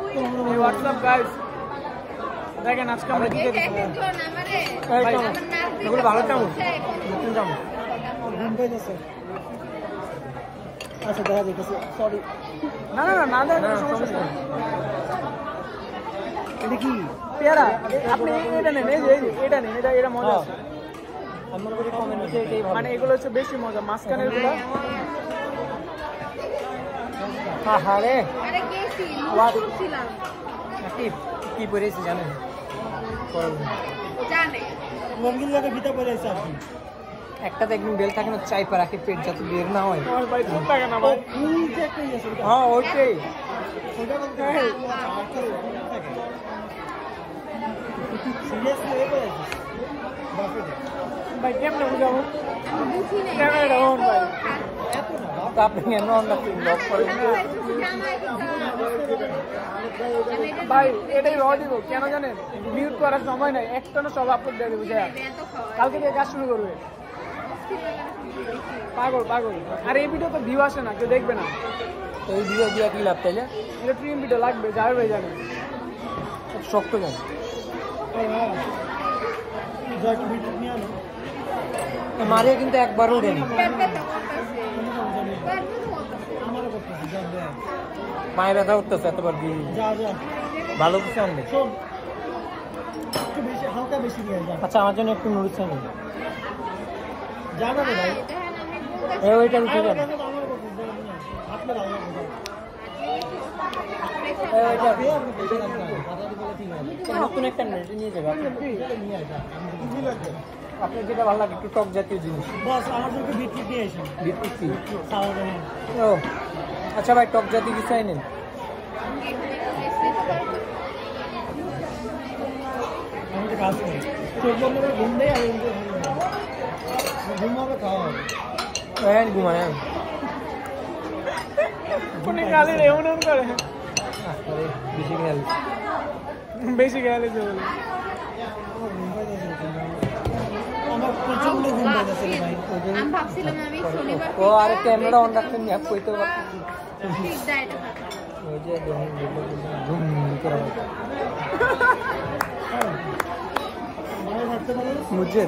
WhatsApp guys দেখেন আজকে আমরা কি এগুলো ভালো চামচ নতুন চামচ আচ্ছা দেখা যাচ্ছে সরি না না না না না সমস্যা নেই এটা কি পেয়ারা আপনি এটা নেন এই যে এটা নেন এটা মজা আছে আমার করে কমেন্ট হচ্ছে এটাই ভালো মানে এগুলো হচ্ছে বেশি মজা মাসকানের গুলো আরে আরে কে ছিলাম কি পড়েছি জানেন জানে মঙ্গল লাগে ভিতর পড়ে আছে আপনি একটা দেখবেন বেল থাকে না চাই পা রাখে পেট যাতে বের না হয় আমার ভাই খুব লাগে না ভাই হ্যাঁ ওইটাই ওটা বলতে সিরিয়াসলি এই বলে ভাই কেমনে বুঝাবো ক্যামেরা অন ভাই তো আপনি কেন অন রাখছেন লক করে ভাই এটাই রহ দিব কেন জানেন মিউট করার সময় নাই একটা না সব আপলোড দেবে বুঝা কালকে থেকে কাজ শুরু করবে পাগল পাগল আর এই ভিডিও তো ভিউ আসে না কেউ দেখবে না এই ভিডিও দিয়া কি লাভ তাইলে এটা প্রিমিয়াম ভিডিও লাগবে যাবে ভাই জানেন শক্ত কেন মারিয়া কিন্তু একবারও দেয়নি পায়ে ব্যথা উঠতেছে এতবার দিয়ে ভালো কিছু আনবে আচ্ছা আমার জন্য একটু নুডলস আনবে জানাবে ভাই ওইটা উঠে যাবে নতুন একটা নিয়ে যাবে আপনার যেটা ভালো লাগে একটু টক জাতীয় জিনিস আমার জন্য বিটরুট নিয়ে আসেন বিটরুট কি ও আচ্ছা ভাই টক জাতীয় কিছু আইনেন আমাকে কাজ করি ঘুম দেয় আর ঘুমাবে খাওয়া হবে হ্যাঁ ঘুমায় কোনে গালে এমন করে বেশি খেয়ালে যে বলে আমার প্রচন্ড ঘুম পাইতেছে ভাই আমি ভাবছিলাম আমি শনিবার ও আরে ক্যামেরা অন রাখতেন না কইতে পারতেছি ঠিক ডায়েটে থাকা ওই যে ঘুম করে मुझे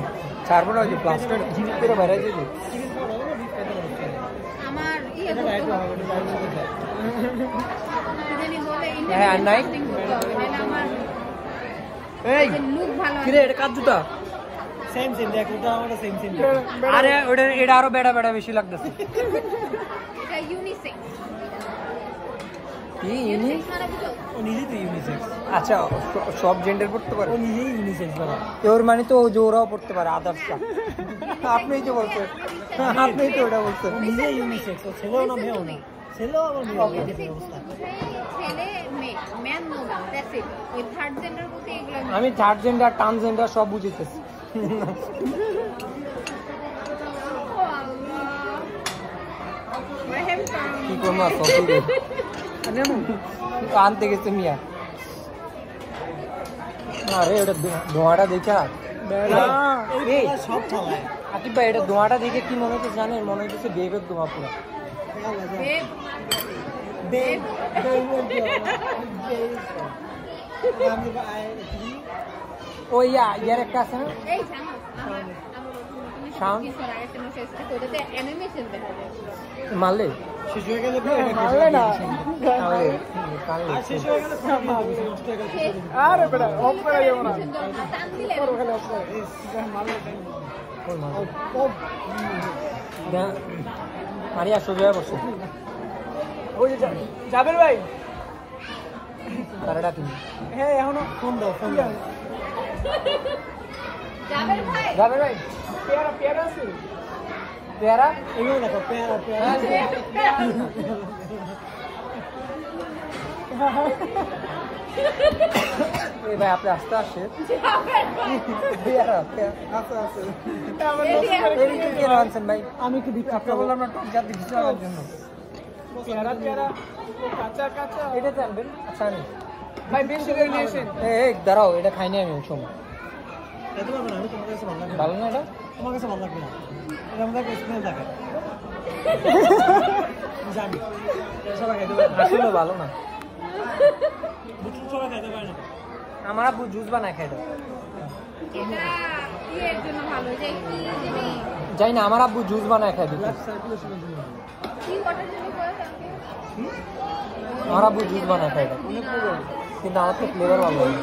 चार बड़ा जो प्लास्टर जिनिस तेरा भरा है जो আমার ইয়ে है अन्नाई এই লুক ভালো কি রে এটা কাজ জুতা সেম সেম দেখ ওটা আমারও সেম সেম আরে ওটা এটা আরো বেড়া বেড়া বেশি লাগতেছে এটা ইউনিসেক্স কি ইউনিসেক্স মানে বুঝো ও নিজেই তো ইউনিসেক্স আচ্ছা সব জেন্ডার পড়তে পারে ও নিজেই ইউনিসেক্স বাবা তোর মানে তো জোরাও পড়তে পারে আদার্সটা আপনিই তো বলছেন আপনিই তো ওটা বলছেন নিজেই ইউনিসেক্স ও ছেলেও না মেয়েও না ছেলেও আবার মেয়ে ছেলে মেয়ে ম্যান নো দ্যাটস ইট ওই থার্ড জেন্ডার বলতে এগুলো আমি থার্ড জেন্ডার ট্রান্সজেন্ডার সব বুঝিতেছি কি করবো আনতে গেছে মিয়া আরে ওটা ধোঁয়াটা দেখা সব আকিব ভাই এটা ধোঁয়াটা দেখে কি মনে হচ্ছে জানেন মনে হচ্ছে বেবের ধোঁয়া পুরো ও ইয়ার একটা আছে না মারলে শেষ হয়ে গেলে মারলে না শেষ হয়ে গেলে আরে বেটা অফ করা যাবে না মারিয়া সোজা বসে ওই যাবেন ভাই তারাটা তুমি হ্যাঁ এখনো ফোন দাও ফোন দাও যাবেন ভাই পেয়ারা পেয়ারা আছে পেয়ারা এগুলো দেখো পেয়ারা পেয়ারা এই ভাই আপনি আস্তে আসে পেয়ারা আস্তে আস্তে ভাই আমি কি আপনি বললাম না টক জাতীয় কিছু আনার জন্য পেয়ারা পেয়ারা কাঁচা কাঁচা এটা জানবেন আচ্ছা আমি ভাই বেশি করে নিয়ে এসেন এই দাঁড়াও এটা খাইনি আমি ওই সময় এটা পারবো না আমি তোমার কাছে ভালো না এটা তোমার কাছে ভালো লাগবে না এটা আমাদের স্মেল থাকে জানি সবাই খেতে আসলে ভালো না আমার আব্বু জুস বানায় খায় যাই না, আমার আব্বু জুস বানায় খায় আমার আব্বু জুস বানায় খায় কিন্তু আমার তো ফ্লেভার ভালো লাগে।